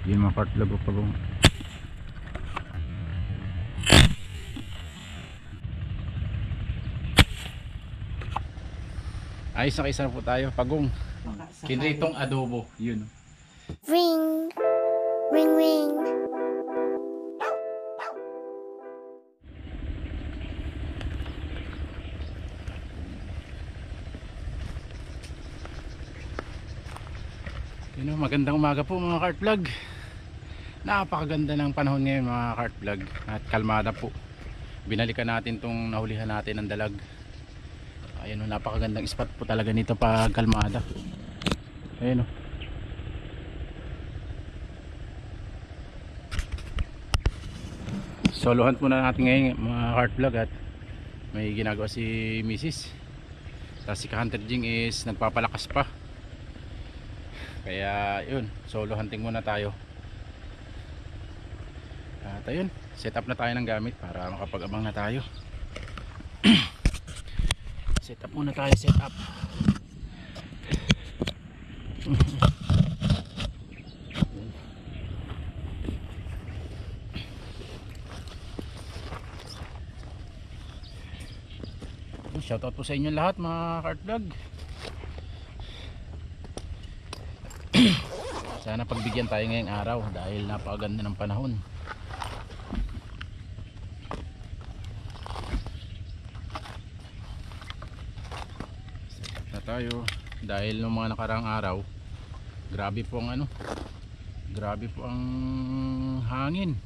Yun mga kartlag o pagong. Ayos na kaisa na po tayo pagong. Kinritong adobo. Yun. Ring, ring, ring. Yun, magandang umaga po mga kartlag. Napakaganda ng panahon ngayon mga kartlag. At kalmada po. Binalikan natin tong nahulihan natin ng dalag. Ayun o, napakagandang spot po talaga nito pag kalmada. Ayun o. Solohan po na natin ngayon mga heart vlog at may ginagawa si Mrs. Tapos si Hunter Jing is nagpapalakas pa. Kaya yun, solo hunting muna tayo. At ayun, set up na tayo ng gamit para makapag-abang na tayo. Set up muna tayo, set up. Shoutout po sa inyo lahat mga cart vlog. Sana pagbigyan tayo ngayong araw dahil napakaganda ng panahon. Set up na tayo dahil nung mga nakarang araw grabe po ang grabe po ang hangin.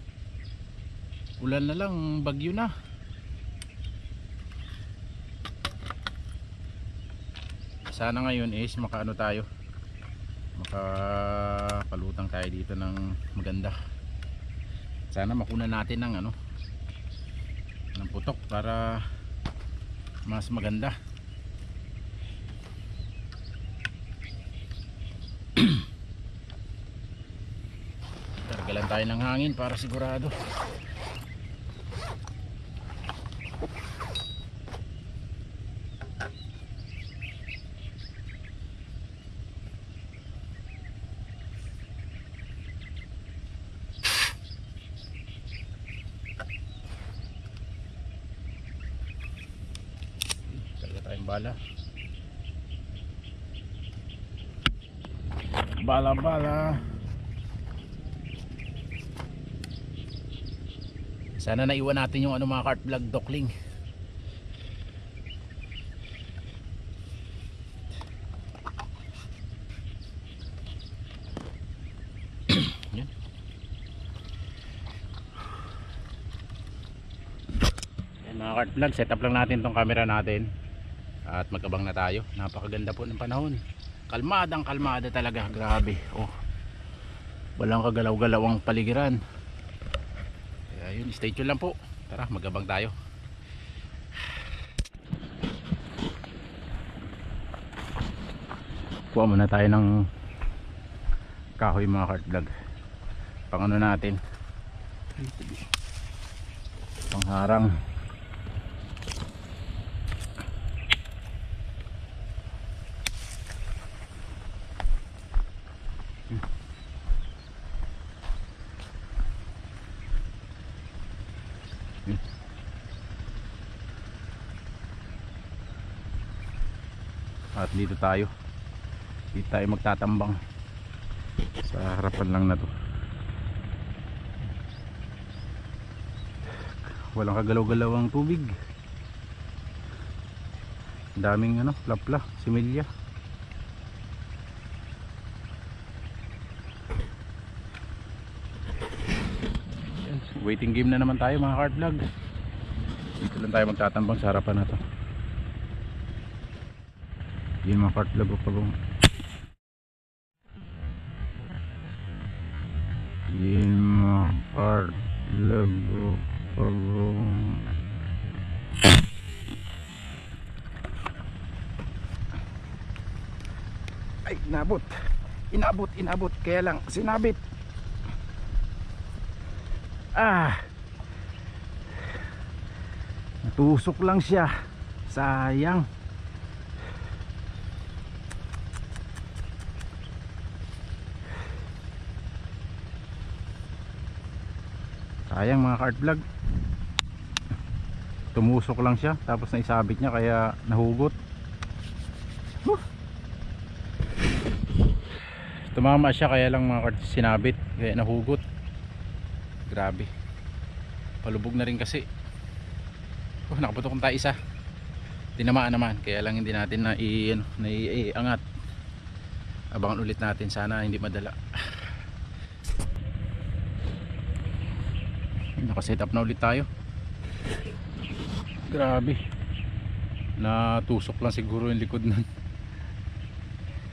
Ulan na lang, bagyo na. Sana ngayon is makaano tayo, makapalutang tayo dito ng maganda. Sana makuna natin ng ng putok para mas maganda. Targalan tayo ng hangin para sigurado. Bala sana naiwan natin yung mga cart vlog dokling. Yan. Yan mga cart vlog, set up lang natin tong camera natin at magabang na tayo. Napakaganda po ng panahon. Kalmadang kalmada talaga, grabe. Oh. Walang kagalaw-galaw ang paligiran. Kaya yun, stay tuned lang po. Tara, magabang tayo. Kuha muna tayo ng kahoy mga cart vlog. Pang natin. Pangharang. At dito tayo magtatambang sa harapan lang na to. Walang kagalaw-galaw ang tubig. Daming plapla, similya. Waiting game na naman tayo mga cart vlog. Dito lang tayo magtatambang sa harapan na to. Yun mga cart vlog o pagong. Yun mga cart vlog o pagong. Ay, inabot kaya lang sinabit. Natusok lang siya, sayang. Sayang mga ka-art vlog, tumusok lang siya tapos naisabit niya kaya nahugot. Tumama siya kaya lang mga ka-art sinabit kaya nahugot. Grabe, palubog na rin kasi. Nakaputok tayo isa, tinamaan naman kaya lang hindi natin naiangat. Abangan ulit natin, sana hindi madala. Nakaset up na ulit tayo. Grabe, natusok lang siguro yung likod nun.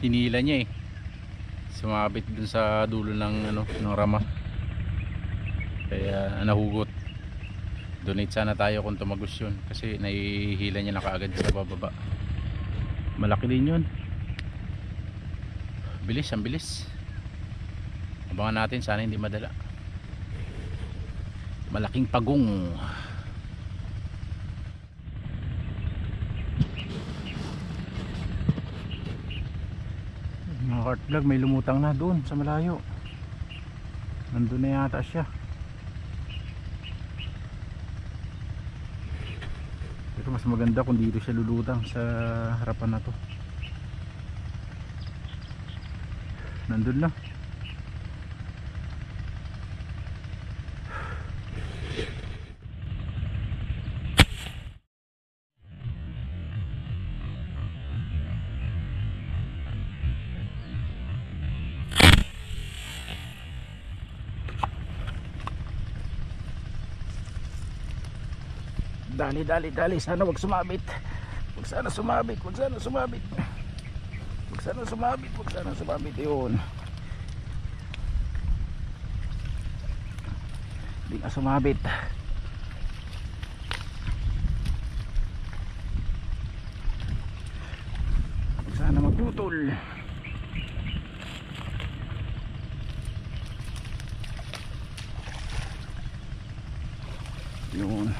Hinila niya sumabit dun sa dulo ng ng rama kaya nahugot. Donate sana tayo kung tumagos yun kasi nahihila niya na kaagad sa bababa. Malaki din yun, bilis, ang bilis. Abangan natin, sana hindi madala. Malaking pagong. Mga ka-art vlog, may lumutang na doon sa malayo. Nandun na yata siya. Pero mas maganda kung dito siya lulutang sa harapan na to. Nandun lang. Dali, dali, dali. Sana wag sumabit. Wag sana sumabit. Wag sana sumabit. Wag sana sumabit. Wag sana sumabit. Yun. Hindi nga sumabit. Wag sana magputol. Yun.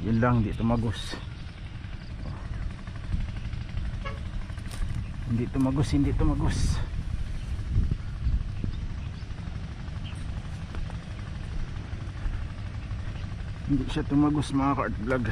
Yun lang, hindi tumagos. Hindi tumagos, hindi tumagos. Hindi siya tumagos mga ka-art vlog.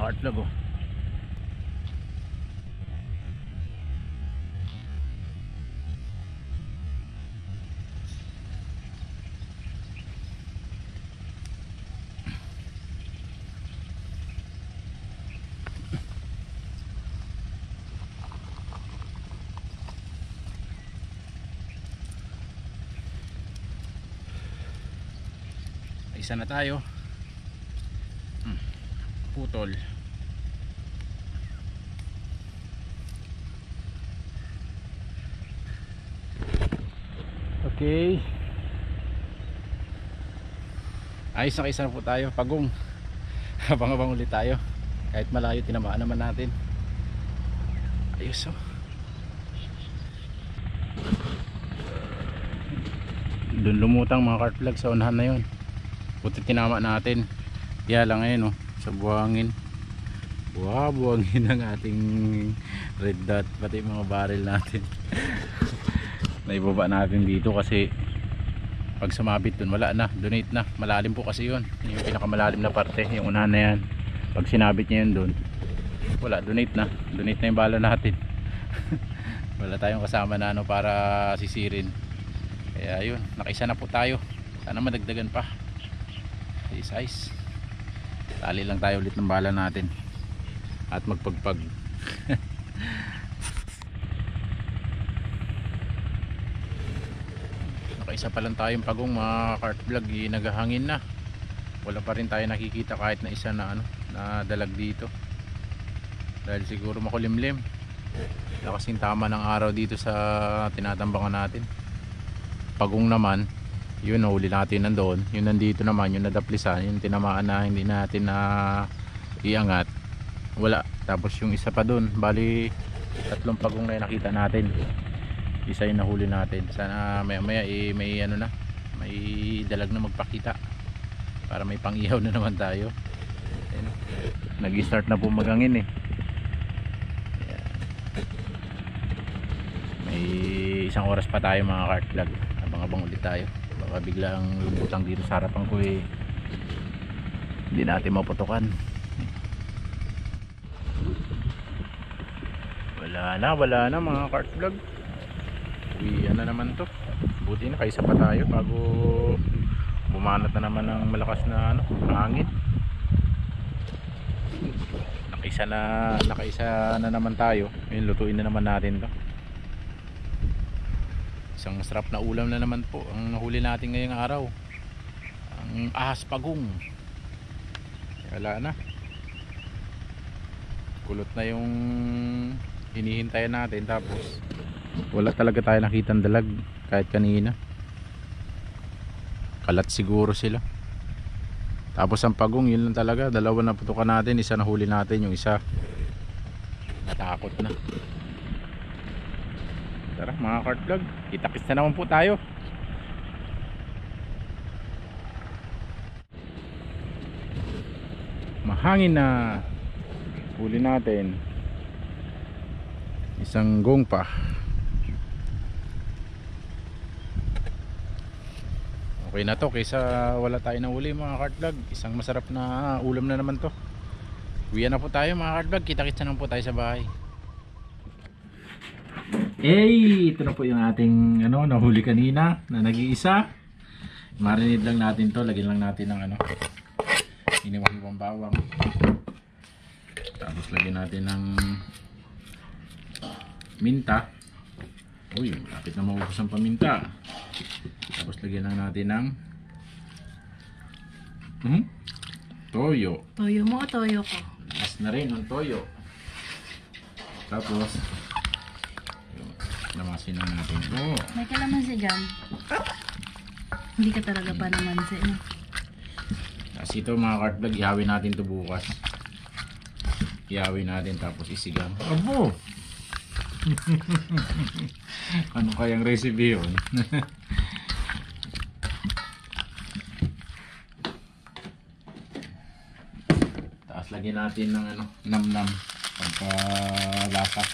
Heart vlog isa na tayo. Putol. Okay, ayos na, kaisa na po tayo. Pagong. Abang-abang ulit tayo. Kahit malayo, tinamaan naman natin. Ayos Doon lumutang mga ka-art vlog sa unahan na yun. Buti tinama natin. Kaya lang ngayon sa buhangin. Buhangin ang ating red dot. Pati mga barrel natin. Naibaba natin dito kasi pag sumabit dun wala na, donate na. Malalim po kasi yun, yung pinakamalalim na parte, yung unahan na yan. Pag sinabit niya yun dun, wala, donate na yung bala natin. Wala tayong kasama na para sisirin. Kaya yun, nakaisa na po tayo. Sana madagdagan pa. Size tali lang tayo ulit ng bala natin at magpagpag. Nakaisa pa lang tayong pagong mga ka-art vlog, naghahangin na. Wala pa rin tayo nakikita kahit na isa na na dalag dito dahil siguro makulimlim. Wala kasing tama ng araw dito sa tinatambangan natin. pagong naman, yun nahuli natin nandoon. Yung nandito naman, yung nadaplisan, yung tinamaan na hindi natin na iangat, wala. Tapos yung isa pa doon, bali 3 pagong na yung nakita natin. Isa yung nahuli natin. Sana maya maya may ano na, may dalag na magpakita para may pang-ihaw na naman tayo. Nag-start na po magangin eh. Ayan. May 1 oras pa tayo mga cart vlog. Abang-abang ulit tayo. Baka biglang lumutang dito sa harapan ko eh, hindi natin maputukan. Wala na mga cart vlog. Uwian na naman to. Buti na kaisa pa tayo bago bumanat na naman ng malakas na hangin. Nakaisa na naman tayo. Ngayon lutuin na naman natin to. Isang masarap na ulam na naman po ang nahuli natin ngayong araw. Ang ahas pagong. Wala na. Kulot na yung hinihintayan natin, tapos wala talaga tayo nakitang dalag kahit kanina. Kalat siguro sila. Tapos ang pagong, yun lang talaga. 2 na putukan natin, isa nahuli natin, yung isa natakot na. Tara mga cart vlog, kita-kits na naman po tayo. Mahangin na. Huli natin isang gongpa. Okay na to kaysa wala tayo nang huli mga cart vlog. Isang masarap na ulam na naman to. Uwian na po tayo mga cart vlog, kita-kits na naman po tayo sa bahay. Ito na po yung ating nahuli kanina na nag-iisa. Marinate lang natin to, lagyan lang natin ng iniwang bawang. Tapos lagyan natin ng minta. Uy, malapit na maubos ang paminta. Tapos lagyan lang natin ng toyo. Toyo mo o toyo ko? Mas na rin ang toyo. Tapos lamasin lang natin ito. May kalamansi dyan. Hindi ka talaga pa namansi. No? Tapos ito mga cart vlog, ihawin natin ito bukas. Ihawin natin tapos isigang. Abo! Ano kayang recipe yun? Tapos lagyan natin ng nam-nam pagkalasa.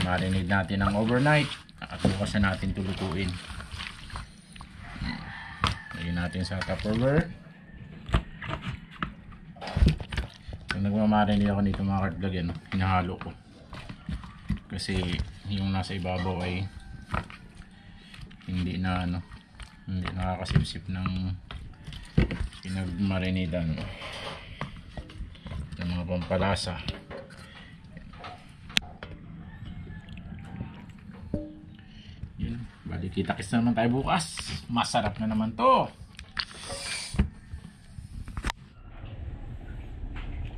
Marinate natin ng overnight at bukas na natin tulutuin. Lagyan natin sa Tupperware. Kung nagmamarinate ako nito mga cart vlog, hinahalo ko kasi yung nasa ibabaw ay hindi nakakasipsip ng pinagmarinadan ng mga pampalasa. Kita-kits na naman tayo bukas. Masarap na naman to.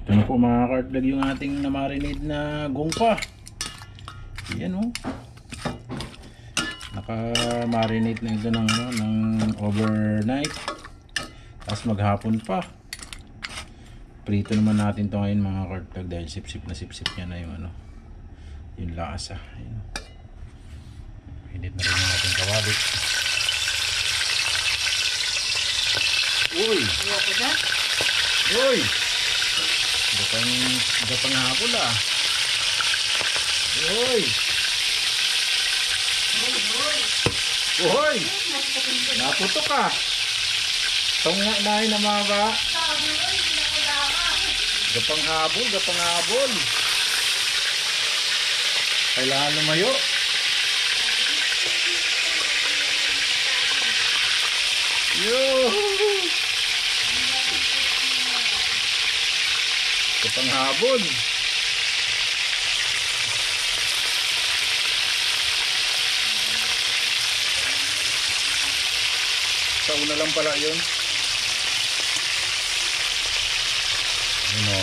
Ito na po mga cart vlog yung ating na-marinate na gongpa. Yan o. Naka-marinate na ito ng overnight. Tapos maghapon pa. Prito naman natin to ngayon mga cart vlog dahil sip-sip niya na yung yung lasa. Ayan. Hinit na rin yung ating kawali. Uy! Uy! Gapang hapon ah. Uy! Uy! Naputok ka. Tunga na yun ang mga ba? Gapang habol. Kailangan lumayo. Kapanghabon. Sa una lang pala yun. Yun o.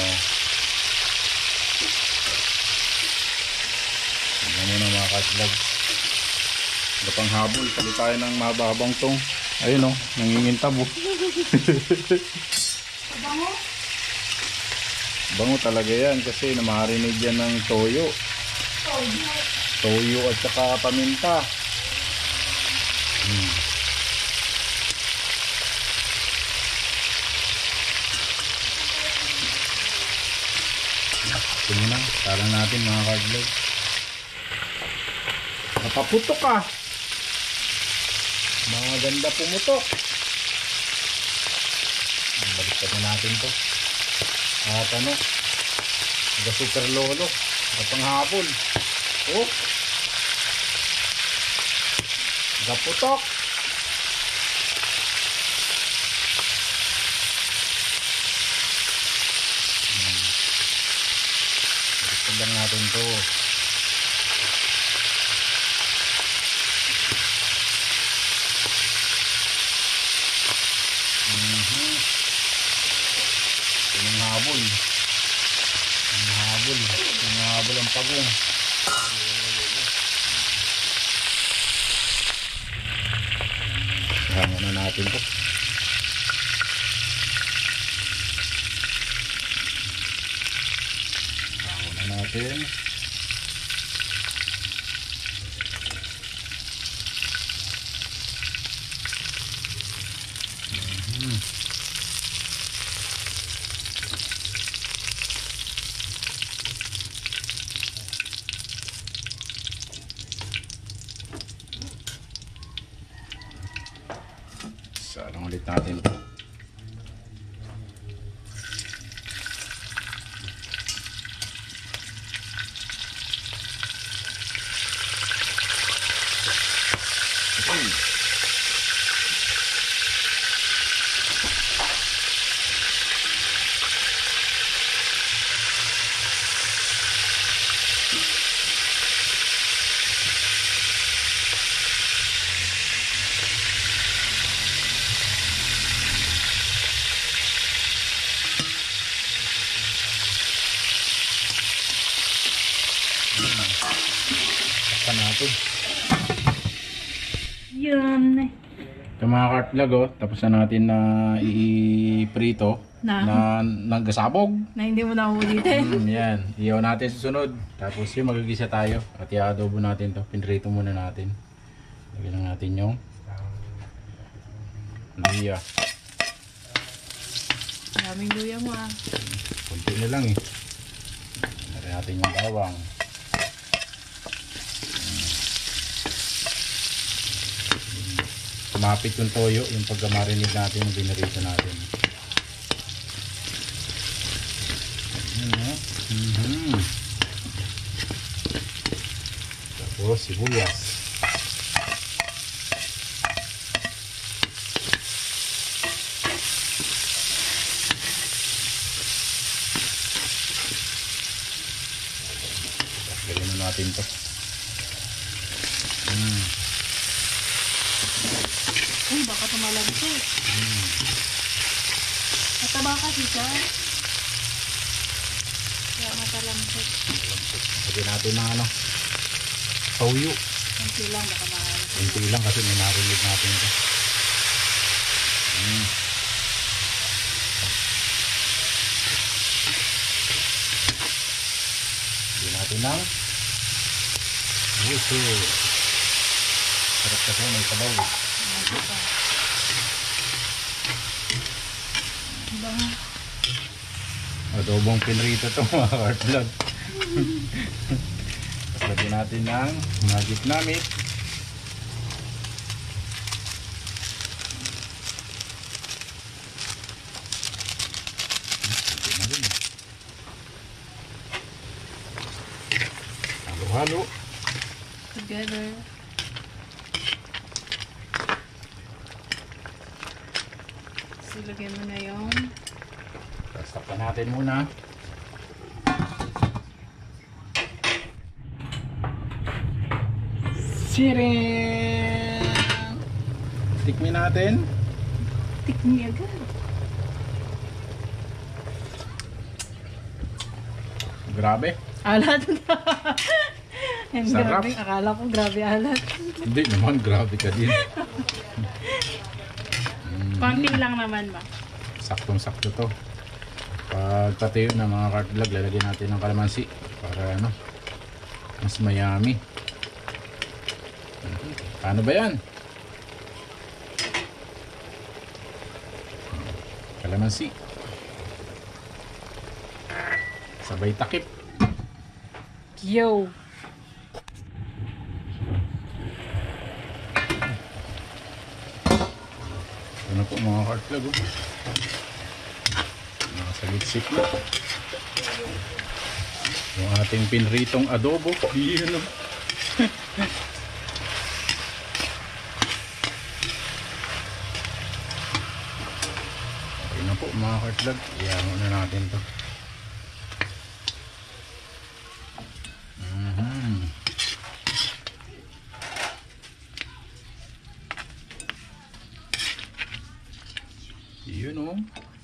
Tignan mo na mga katlog. Gapang habol. Pali tayo ng mahabang tong. Ayun o. Nangingintab o. Bango? Bango talaga yan kasi namarinig yan ng toyo. Toyo at saka paminta. Tingnan na. Salang natin mga katlog. Napaputok ah. Mga ganda pumutok. Baliktad na natin to. At ano, the super lolo at panghapon. Oh, gaputok. Baliktad lang natin to. Habol. Habol ang pagong. Hango na natin to. Hango na natin. Salang ulit natin ito. Takpan natin. Yun. Ito mga kartlag oh, tapos na natin na i-prito na nagkasabog. Na hindi mo na uulitin. Yan, iyaw natin sa sunod. Tapos yung magagisa tayo at i-adobo natin to. Pinrito muna natin. Lagyan lang natin yung luya. Maraming luya mo ah. Kunti na lang eh. Lagyan natin yung bawang. Kumapit yung toyo, yung pagkamarinig natin, yung binarito natin. Tapos sibuyas. Lagyan na natin to. Uy, baka tumalagsit. Mataba kasi siya. Kaya matalangsit. Lagyan natin ng ano, toyo. Kunti lang, baka mahal. Kunti lang kasi may narinig natin ito. Lagyan natin ng puso. Sarap kasi may sabaw. Bango. Adobong pinrito ito mga kartlag. Tapos lagyan natin ng magic namit. Halo-halo. Together. Silagyan mo na yung Tapos takpan natin muna. Siring! Tikmin natin. tikmi agad. Grabe. Alat. Yan, Sarap. grabe. Akala ko grabe alat. Hindi naman, grabe ka din. Konti lang naman ba? Saktong-sakto to. Pag patayo na mga cart vlog, lalagyan natin ng kalamansi para ano, mas mayami. Paano ba yan? Kalamansi. Sabay takip. Yo! Ano po mga cart vlog, oh. Nakasagitsik na. Yung ating pinritong adobo. Yun, oh. Okay na po mga cart vlog. Iyan na natin to. Yun, oh.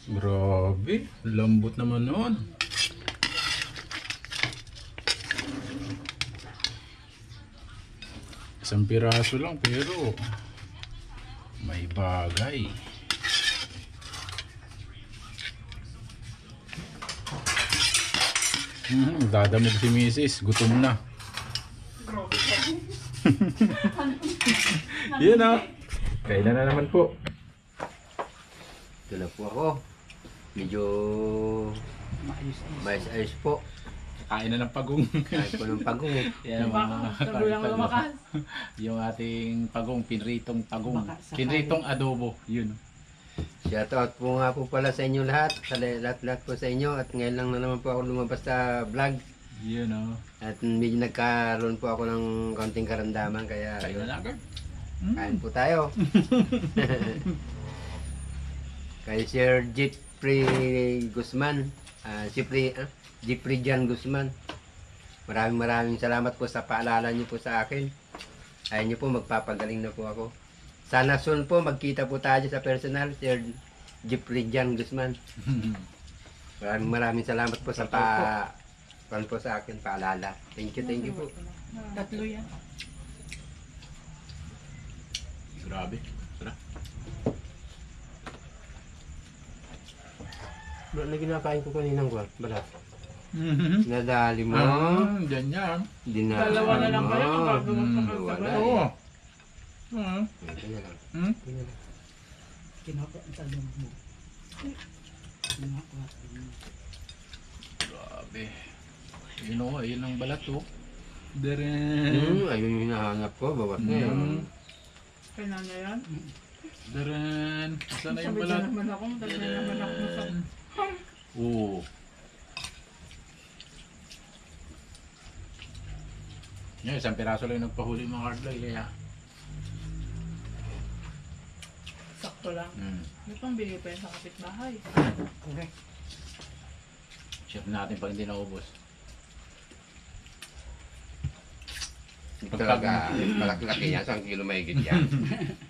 Grabe. Lambot naman nun. Isang piraso lang pero may bagay. Dadamog si Mrs. Gutom na. Yun, oh. Kailan na naman po. Ito na po ako. Medyo maayos po. Kain na ng pagong. Kahit po ng pagong eh. Yan, yung ating pagong, pinritong pagong. Pinritong adobo. Yun. Shoutout po nga po pala sa inyo lahat. Sa lahat-lahat po sa inyo. At ngayon lang na naman po ako lumabas sa vlog. Yun, oh. At medyo nagkaroon po ako ng kaunting karamdaman. Kaya Kain na agad. kain po tayo. Kay Sir Jeffrey Guzman. Jeffrey Jan Guzman. Maraming salamat po sa paalala niyo po sa akin. Ayun niyo po, magpapagaling na po ako. Sana soon po magkita po tayo sa personal, Sir Jeffrey Jan Guzman. Maraming salamat po sa po sa akin paalala. Thank you po. Tatlo yan. Grabe. Sarap. Bro, na kinakain ko kaninang balat. Nadali mo. Dyan yan. Dinali Dalawa na lang kayo mo. kapag gumawa Wala ka Oo. Ito na lang. Hmm? Ito na lang. Grabe. Yun, oh. Yun ang balat, oh. Deren. Ayun yung hinahanap ko. Bawas na yan. Kailan na yan? Deren. Saan na yung Sabi balat? ka naman ako. Sabi ka naman ako sa... Oo. Yan, isang piraso lang yung nagpahuli mga hardline. Kaya. Sakto lang. May pang bili pa yan sa kapitbahay. Chef natin pag hindi naubos. Ito talaga. Malaki-laki yan. 1 kilo mahigit yan.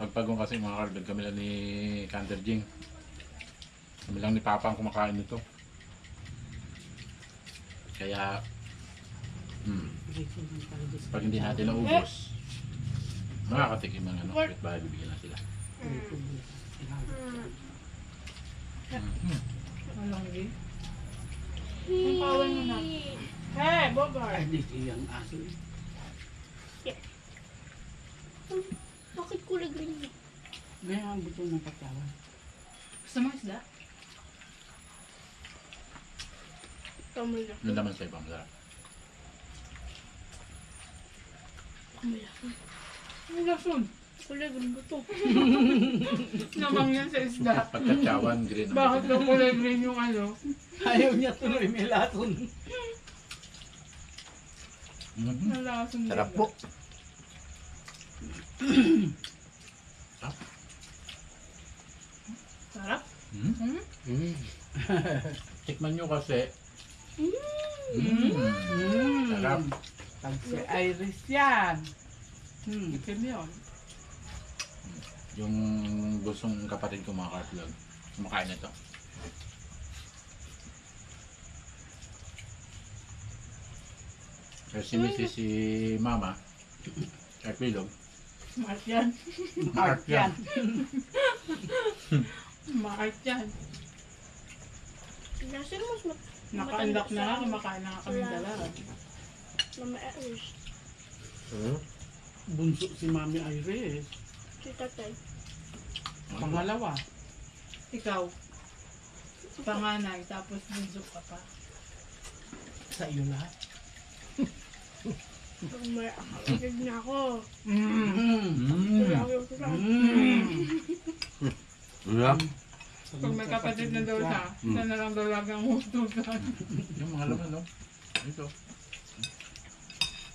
Pagpagong kasi mga hardline kami lang ni Canter Jing. Kami lang ni Papa ang kumakain nito. Kaya pag hindi natin naubos, makakatikim ng ano, kapitbahay, bibigyan na sila. Walang din. Ang kawan mo na. Hey, Bogart! Bakit kulay green yun? Gusto mo isda? Kamila. Yung laman sa ibang masarap. Kamila. Ang lason. Kulay green ba to? Namang yan sa isda. Pagkatsawan, green ang Bakit bitin. daw kulay green yung ano? Ayaw niya tuloy, may lason. Ang lason Sarap nila. po. Sarap? Tikman nyo kasi. Mm. Sarap. Pag si Iris yan. Itim yun. Yung gustong kapatid ko mga kartlog, kumakain na to. Kasi si Mrs. si Mama, at Pilog. Smart yan. Art yan. Smart yan. Kasi mas Naka-unlock na nga, kumakain na nga kami dalawa. na may Irish. Hmm? Bunso si Mami Iris. Si tatay. Pangalawa. Ikaw, panganay, tapos bunso ka pa. Sa iyo lahat. Pag may akagig na ako. Mm. Wala ko sa Ano? Pag may kapatid na daw siya, siya na lang daw lagi ang hutugan. Yung mga laman, no? Ito.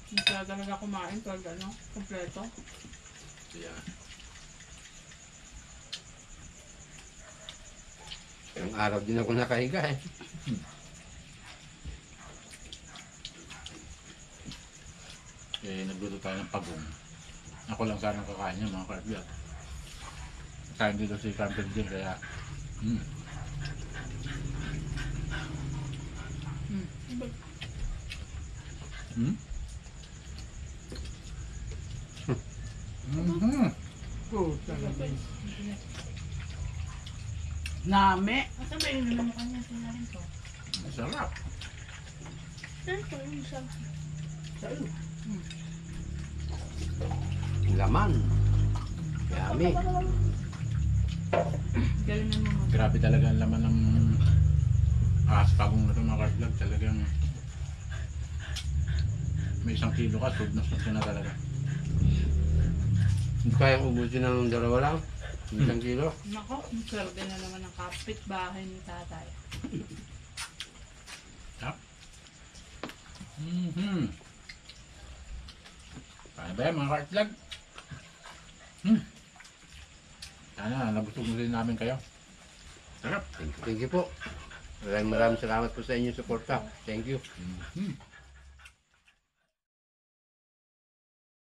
Hindi siya talaga kumain pag ano, kompleto. Yan. Yung araw din ako nakahiga eh. Eh, nagluto tayo ng pagong. Ako lang sana kakain niya, mga karbiyak. Kain dito si Campbell din, kaya... Mm. Hmm? Mm-hmm. Oh, talaga. Name. Asa ba yung naman kanya sinarin ko? Masarap. Saan ko yung isang Sa iyo. Laman. Yummy. Galingan mo mo. Grabe talaga ang laman ng pagong na ito, mga karbiyak. Talagang may 1 kilo ka, sudnos na talaga. Hindi kayang ubusin ng dalawa lang. 1 kilo. Nako, swerte na naman ang kapitbahay ni tatay. Mm-hmm. Paano ba yan, mga karbiyak? Sana nabusog din namin kayo. Sarap. Thank you po. Maraming salamat po sa inyong suporta. Thank you. Mm-hmm.